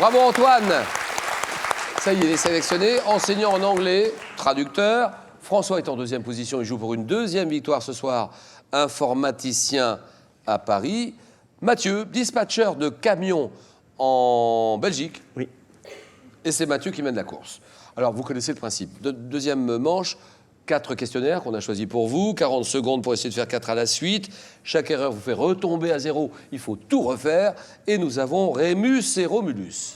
Bravo Antoine. Ça y est, il est sélectionné. Enseignant en anglais, traducteur. François est en deuxième position. Il joue pour une deuxième victoire ce soir. Informaticien à Paris. Mathieu, dispatcher de camions en Belgique. Oui. Et c'est Mathieu qui mène la course. Alors, vous connaissez le principe. Deuxième manche, 4 questionnaires qu'on a choisis pour vous. 40 secondes pour essayer de faire 4 à la suite. Chaque erreur vous fait retomber à 0. Il faut tout refaire. Et nous avons Rémus et Romulus.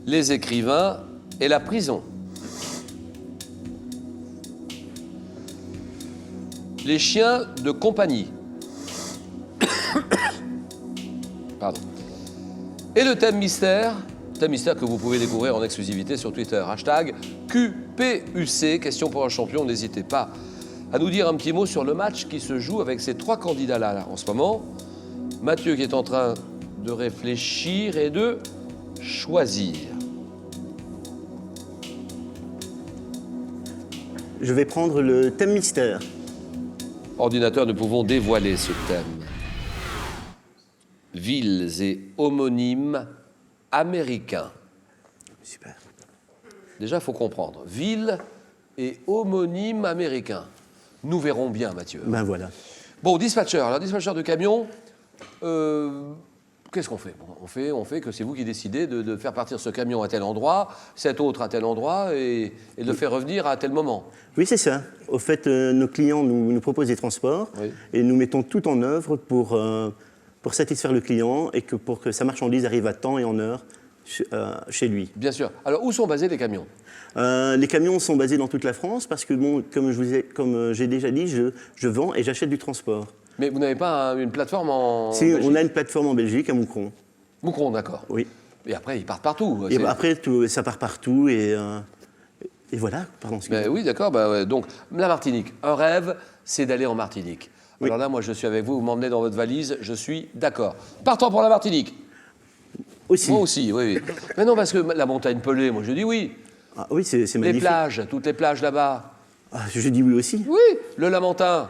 Les écrivains et la prison. Les chiens de compagnie. Pardon. Et le thème mystère que vous pouvez découvrir en exclusivité sur Twitter. Hashtag QPUC, question pour un champion. N'hésitez pas à nous dire un petit mot sur le match qui se joue avec ces 3 candidats-là en ce moment. Mathieu qui est en train de réfléchir et de choisir. Je vais prendre le thème mystère. Ordinateur, nous pouvons dévoiler ce thème. Villes et homonymes américains. Super. Déjà, il faut comprendre. Villes et homonymes américains. Nous verrons bien, Mathieu. Ben voilà. Bon, dispatcher. Alors, dispatcher de camion, qu'est-ce qu'on fait? On fait que c'est vous qui décidez de faire partir ce camion à tel endroit, cet autre à tel endroit, et de le faire revenir à tel moment. Oui, c'est ça. Au fait, nos clients nous proposent des transports et nous mettons tout en œuvre pour satisfaire le client et pour que sa marchandise arrive à temps et en heure chez lui. Bien sûr. Alors, où sont basés les camions? Les camions sont basés dans toute la France parce que, bon, comme j'ai déjà dit, je vends et j'achète du transport. Mais vous n'avez pas une plateforme en Si, Belgique? on a une plateforme en Belgique, à Moucron. Moucron, d'accord. Oui. Et après, ils partent partout. Et après, ça part partout et voilà. Pardon, excusez-moi. Ben oui, d'accord. Ben ouais. Donc, la Martinique. Un rêve, c'est d'aller en Martinique. Oui. Alors là, moi, je suis avec vous. Vous m'emmenez dans votre valise. Je suis d'accord. Partant pour la Martinique. Aussi. Moi aussi, oui, oui. Mais non, parce que la montagne Pelée, moi, je dis oui. Ah, oui, c'est Les magnifique. plages, toutes les plages là-bas. Ah, je dis oui aussi. Oui. Le Lamentin.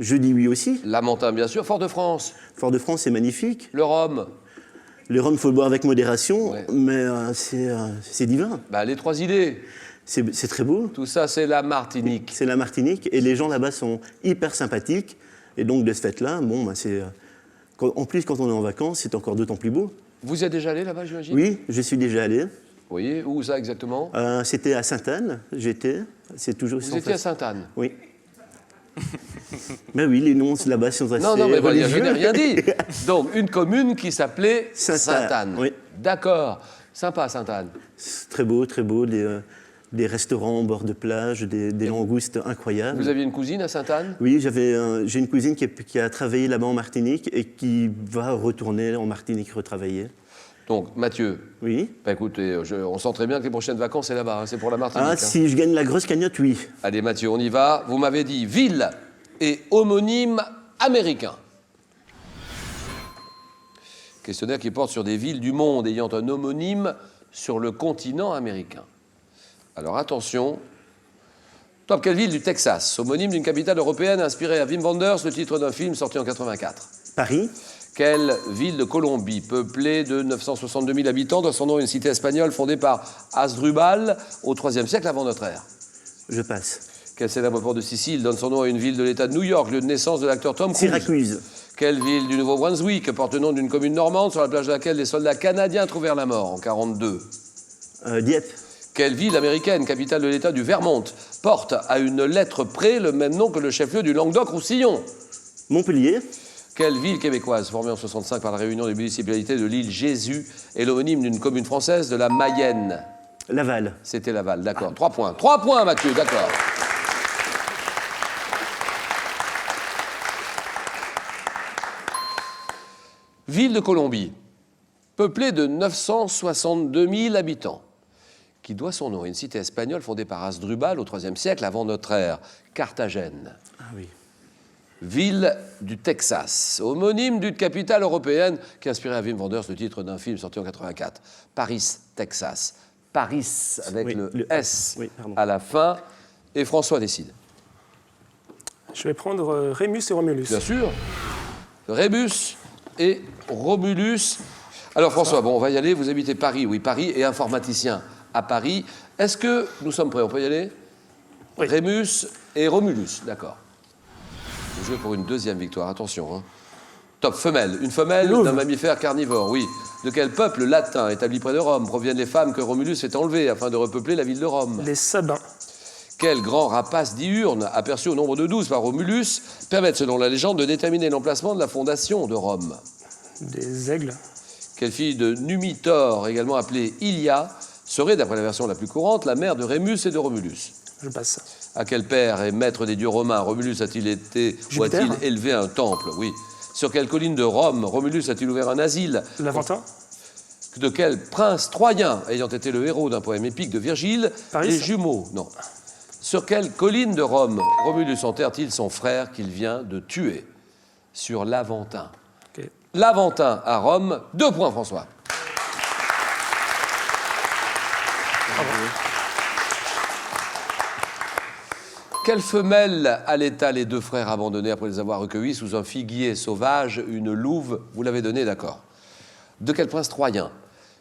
Je dis oui aussi. Lamentin, bien sûr. Fort-de-France. Fort-de-France, c'est magnifique. Le Rhum. Le rhum, il faut le boire avec modération, Ouais. mais c'est divin. Ben, les 3 idées. C'est très beau. Tout ça, c'est la Martinique. C'est la Martinique et les gens là-bas sont hyper sympathiques. Et donc, de ce fait-là, bon, ben, en plus, quand on est en vacances, c'est encore d'autant plus beau. Vous êtes déjà allé là-bas, j'imagine? Oui, je suis déjà allé. Oui. Où ça exactement? C'était à Sainte-Anne, j'étais. C'est toujours Vous étiez à Sainte-Anne. Oui. Mais oui, les noms là-bas sont assez Non, mais voilà, je religieux. n'ai rien dit. Donc, une commune qui s'appelait Sainte-Anne. Sainte-Anne. Oui. D'accord. Sympa, Sainte-Anne. C'est très beau, très beau. Des restaurants au bord de plage, des langoustes incroyables. Vous aviez une cousine à Sainte-Anne? Oui, j'ai une cousine qui a travaillé là-bas en Martinique et qui va retourner en Martinique retravailler. Donc, Mathieu, Oui. bah, écoutez, on sent très bien que les prochaines vacances, c'est là-bas, hein, c'est pour la Martinique. Ah, hein. si je gagne la grosse cagnotte, oui. Allez, Mathieu, on y va. Vous m'avez dit ville et homonyme américain. Questionnaire qui porte sur des villes du monde ayant un homonyme sur le continent américain. Alors attention. Top, quelle ville du Texas, homonyme d'une capitale européenne inspirée à Wim Wenders, le titre d'un film sorti en 84. Paris. Quelle ville de Colombie, peuplée de 962 000 habitants, doit son nom à une cité espagnole fondée par Hasdrubal au IIIe siècle avant notre ère? Je passe. Quel célèbre port de Sicile donne son nom à une ville de l'État de New York, lieu de naissance de l'acteur Tom Cruise? Syracuse. Quelle ville du Nouveau-Brunswick porte le nom d'une commune normande sur la plage de laquelle les soldats canadiens trouvèrent la mort en 1942? Dieppe. Quelle ville américaine, capitale de l'État du Vermont, porte à une lettre près le même nom que le chef-lieu du Languedoc-Roussillon? Montpellier. Quelle ville québécoise, formée en 1965 par la réunion des municipalités de l'île Jésus, est l'homonyme d'une commune française de la Mayenne? Laval. C'était Laval, d'accord. 3 points. 3 points, Mathieu, d'accord. Ville de Colombie, peuplée de 962 000 habitants, qui doit son nom à une cité espagnole fondée par Hasdrubal au IIIe siècle avant notre ère, Carthagène. Ah oui. Ville du Texas, homonyme d'une capitale européenne qui a inspiré à Wim Wenders le titre d'un film sorti en 84. Paris, Texas. Paris avec Oui, le le S oui, pardon. à la fin. Et François décide. Je vais prendre Rémus et Romulus. Bien sûr. Rébus et Romulus. Alors François, bon, on va y aller. Vous habitez Paris, oui, Paris, et informaticien à Paris. Est-ce que nous sommes prêts? On peut y aller? Oui. Rémus et Romulus, d'accord. Vous jouez pour une deuxième victoire, attention. Hein. Top, femelle. Une femelle d'un mammifère carnivore, oui. De quel peuple latin établi près de Rome proviennent les femmes que Romulus fait enlever afin de repeupler la ville de Rome? Les Sabins. Quel grand rapace diurne, aperçu au nombre de 12 par Romulus, permettent, selon la légende, de déterminer l'emplacement de la fondation de Rome? Des aigles. Quelle fille de Numitor, également appelée Ilia, serait, d'après la version la plus courante, la mère de Rémus et de Romulus? Je passe. À quel père et maître des dieux romains Romulus a-t-il été ou Jupiter. a-t-il élevé un temple? Oui. Sur quelle colline de Rome Romulus a-t-il ouvert un asile? L'Aventin. De quel prince troyen, ayant été le héros d'un poème épique de Virgile, Paris. les jumeaux? Non. Sur quelle colline de Rome Romulus enterre-t-il son frère qu'il vient de tuer? Sur l'Aventin. Ok. L'Aventin à Rome, 2 points François. Quelle femelle allaita les 2 frères abandonnés après les avoir recueillis sous un figuier sauvage, une louve? Vous l'avez donné, d'accord. De quel prince troyen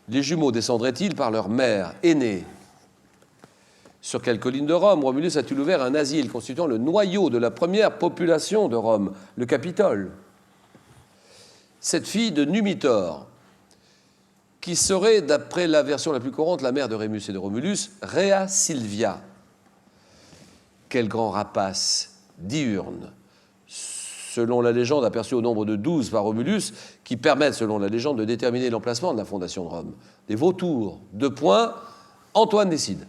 les jumeaux descendraient-ils par leur mère aînée? Sur quelle colline de Rome Romulus a-t-il ouvert un asile constituant le noyau de la première population de Rome, le Capitole? Cette fille de Numitor, qui serait, d'après la version la plus courante, la mère de Rémus et de Romulus, Rhea Silvia. Quel grand rapace diurne, selon la légende, aperçu au nombre de 12 par Romulus, qui permettent, selon la légende, de déterminer l'emplacement de la fondation de Rome? Des vautours, 2 points. Antoine décide.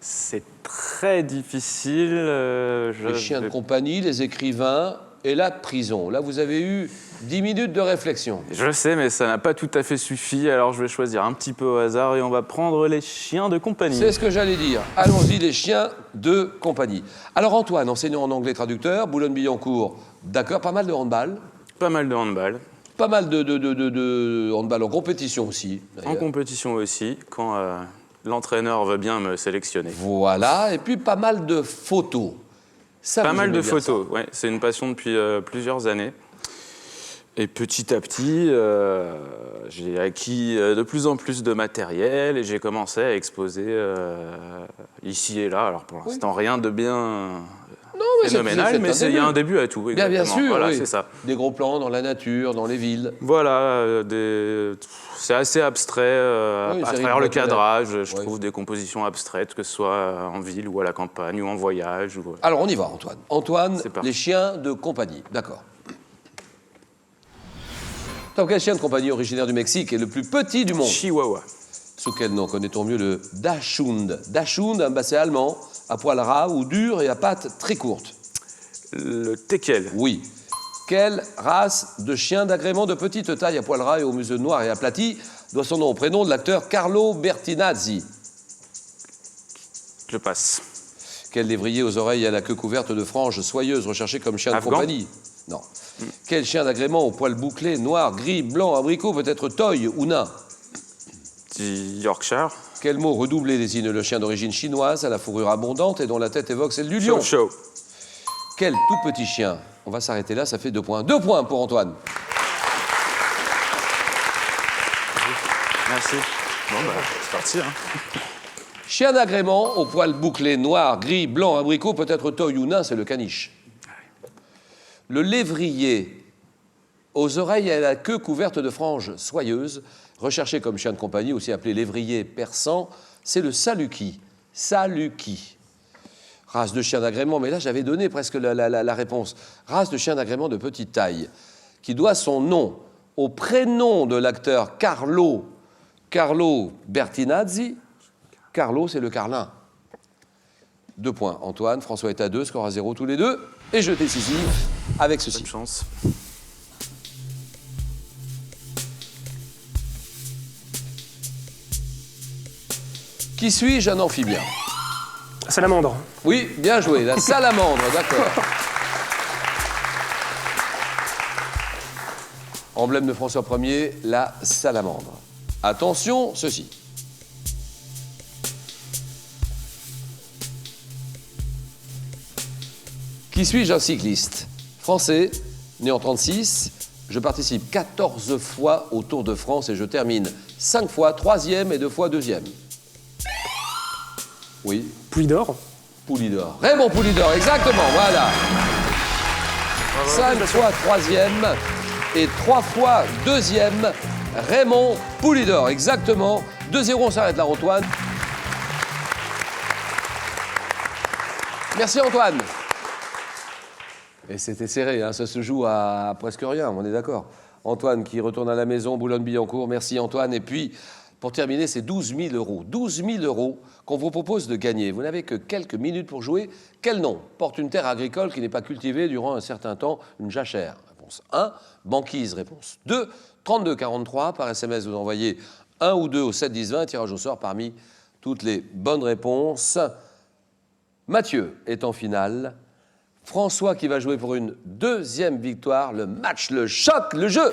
C'est très difficile. Les chiens de compagnie, les écrivains et la prison. Là, vous avez eu 10 minutes de réflexion. Je sais, mais ça n'a pas tout à fait suffi, alors je vais choisir un petit peu au hasard et on va prendre les chiens de compagnie. C'est ce que j'allais dire. Allons-y, les chiens de compagnie. Alors Antoine, enseignant en anglais traducteur, Boulogne-Billancourt, d'accord, pas mal de handball. Pas mal de handball. Pas mal de handball en compétition aussi. En compétition aussi, quand l'entraîneur veut bien me sélectionner. Voilà, et puis pas mal de photos. Ça, Pas vous mal aimez de bien photos, ouais. C'est une passion depuis plusieurs années. Et petit à petit, j'ai acquis de plus en plus de matériel et j'ai commencé à exposer ici et là. Alors pour l'instant, rien de bien phénoménal, mais il y a un début à tout. Bien sûr, voilà, oui. c'est ça. Des gros plans dans la nature, dans les villes. Voilà, c'est assez abstrait Oui, à c'est travers le rythme cadrage. Je Ouais. trouve des compositions abstraites, que ce soit en ville ou à la campagne ou en voyage. Alors on y va, Antoine. Antoine, C'est parti. les chiens de compagnie. D'accord. Donc, quel chien de compagnie originaire du Mexique est le plus petit du monde? Chihuahua. Sous quel nom connaît-on mieux le Dachshund? Dachshund, un basset allemand, à poil ras ou dur et à pattes très courtes. Le teckel. Oui. Quelle race de chien d'agrément de petite taille à poil ras et au museau noir et aplati doit son nom au prénom de l'acteur Carlo Bertinazzi? Je passe. Quel lévrier aux oreilles et à la queue couverte de franges soyeuses recherché comme chien de Afghan. compagnie? Non. Quel chien d'agrément aux poils bouclés, noir, gris, blanc, abricot, peut-être toy ou nain? Petit Yorkshire. Quel mot redoublé désigne le chien d'origine chinoise à la fourrure abondante et dont la tête évoque celle du lion? Chow. Quel tout petit chien? On va s'arrêter là, ça fait 2 points. 2 points pour Antoine. Merci. Bon, bah, c'est parti. Hein. Chien d'agrément aux poils bouclés, noir, gris, blanc, abricot, peut-être toy ou nain, c'est le caniche. Le lévrier aux oreilles et à la queue couverte de franges soyeuses, recherché comme chien de compagnie, aussi appelé lévrier persan, c'est le saluki. Saluki. Race de chien d'agrément, mais là j'avais donné presque la réponse. Race de chien d'agrément de petite taille, qui doit son nom au prénom de l'acteur Carlo Bertinazzi. Carlo, c'est le carlin. 2 points. Antoine, François est à 2, score à 0 tous les deux. Et jeu décisif avec ceci. Bonne chance. Qui suis-je, un amphibien? Salamandre. Oui, bien joué, la salamandre, d'accord. Emblème de François Ier, la salamandre. Attention, ceci. Qui suis-je, un cycliste? Français, né en 1936, Je participe 14 fois au Tour de France et je termine 5 fois 3e et 2 fois 2e. Oui, Poulidor. Poulidor. Raymond Poulidor, exactement, voilà. 5 fois 3e et 3 fois 2e. Raymond Poulidor, exactement. 2-0, on s'arrête là, Antoine. Merci, Antoine. Et c'était serré, hein, ça se joue à presque rien, on est d'accord. Antoine qui retourne à la maison, Boulogne-Billancourt. Merci, Antoine. Et puis, pour terminer, c'est 12 000 euros. 12 000 euros qu'on vous propose de gagner. Vous n'avez que quelques minutes pour jouer. Quel nom porte une terre agricole qui n'est pas cultivée durant un certain temps? Une jachère. Réponse 1. Banquise. Réponse 2. 32 43. Par SMS, vous envoyez 1 ou 2 au 7 10 20. Tirage au sort parmi toutes les bonnes réponses. Mathieu est en finale. François qui va jouer pour une 2e victoire. Le match, le choc, le jeu.